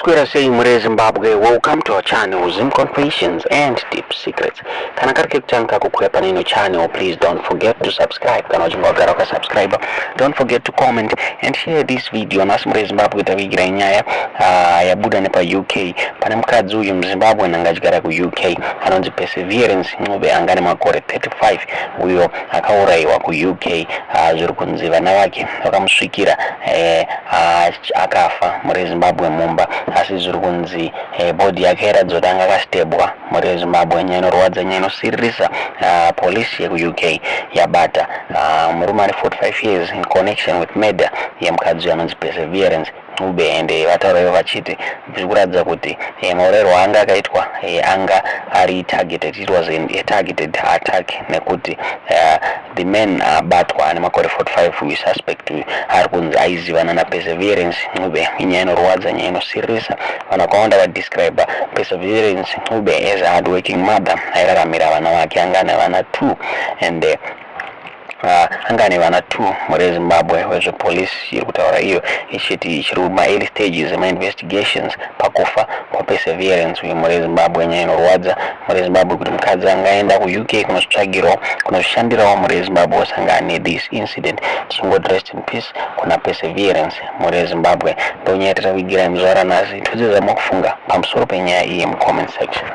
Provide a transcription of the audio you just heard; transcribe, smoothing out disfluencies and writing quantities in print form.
Masquera saying Mure Zimbabwe, welcome to our channel, Zim Confessions and Deep Secrets. Kana karikikutanka kukwepa nino channel, please don't forget to subscribe. Kana ujingogara ka subscribe. Don't forget to comment and share this video. Nas Mure Zimbabwe tavigira nyaya ya buda nepa UK. Pana Mukadzi Uyu Zimbabwe nangajigara ku UK. Anonzi perseverance ngube angane makore 35. Uyu Aurayiwa ku UK. Zuri kunzi vana vake vakamusvikira akafa muri Zimbabwe mumba asi zviri kunzi body yake iradzodanga akastebwa muri Zimbabwe nyaya inorwadza nyaya inosirisa. Polisi yeku UK yabata murume ari 45 years in connection with murder yemukadzi anonzi perseverance ube ende vataura vachiti zvirikuratidza kuti maurero anga akaitwa anga ari targeted. It was a targeted attack nekuti the man abatwa ane makore 45 uyu suspect uyu ari kunzi aizivana na perseverance ube inyaya inorwadza nyaya inosirisa. Vanhu vakawanda vadescribe perseverance ube as a hard working mother airaramira vana vake anga ane vana 2 and angane vana 2 muri Zimbabwe wezvepolisi iri kutaura iyo ichiti chiri early stages investigation pakufa kwaperseverance uyu muri Zimbabwe nyaya inorwadza muri Zimbabwe kuti mukadzi angaenda ku UK kunosvagirawo kunoshandirawo muri Zimbabwe wasangane this incident. Tichingoti rest in peace kuna perseverance muri Zimbabwe. Ndonyaya tatavigira muzvara nhasi todzidza mukufunga pamusoro penyaya iyi mucomment section.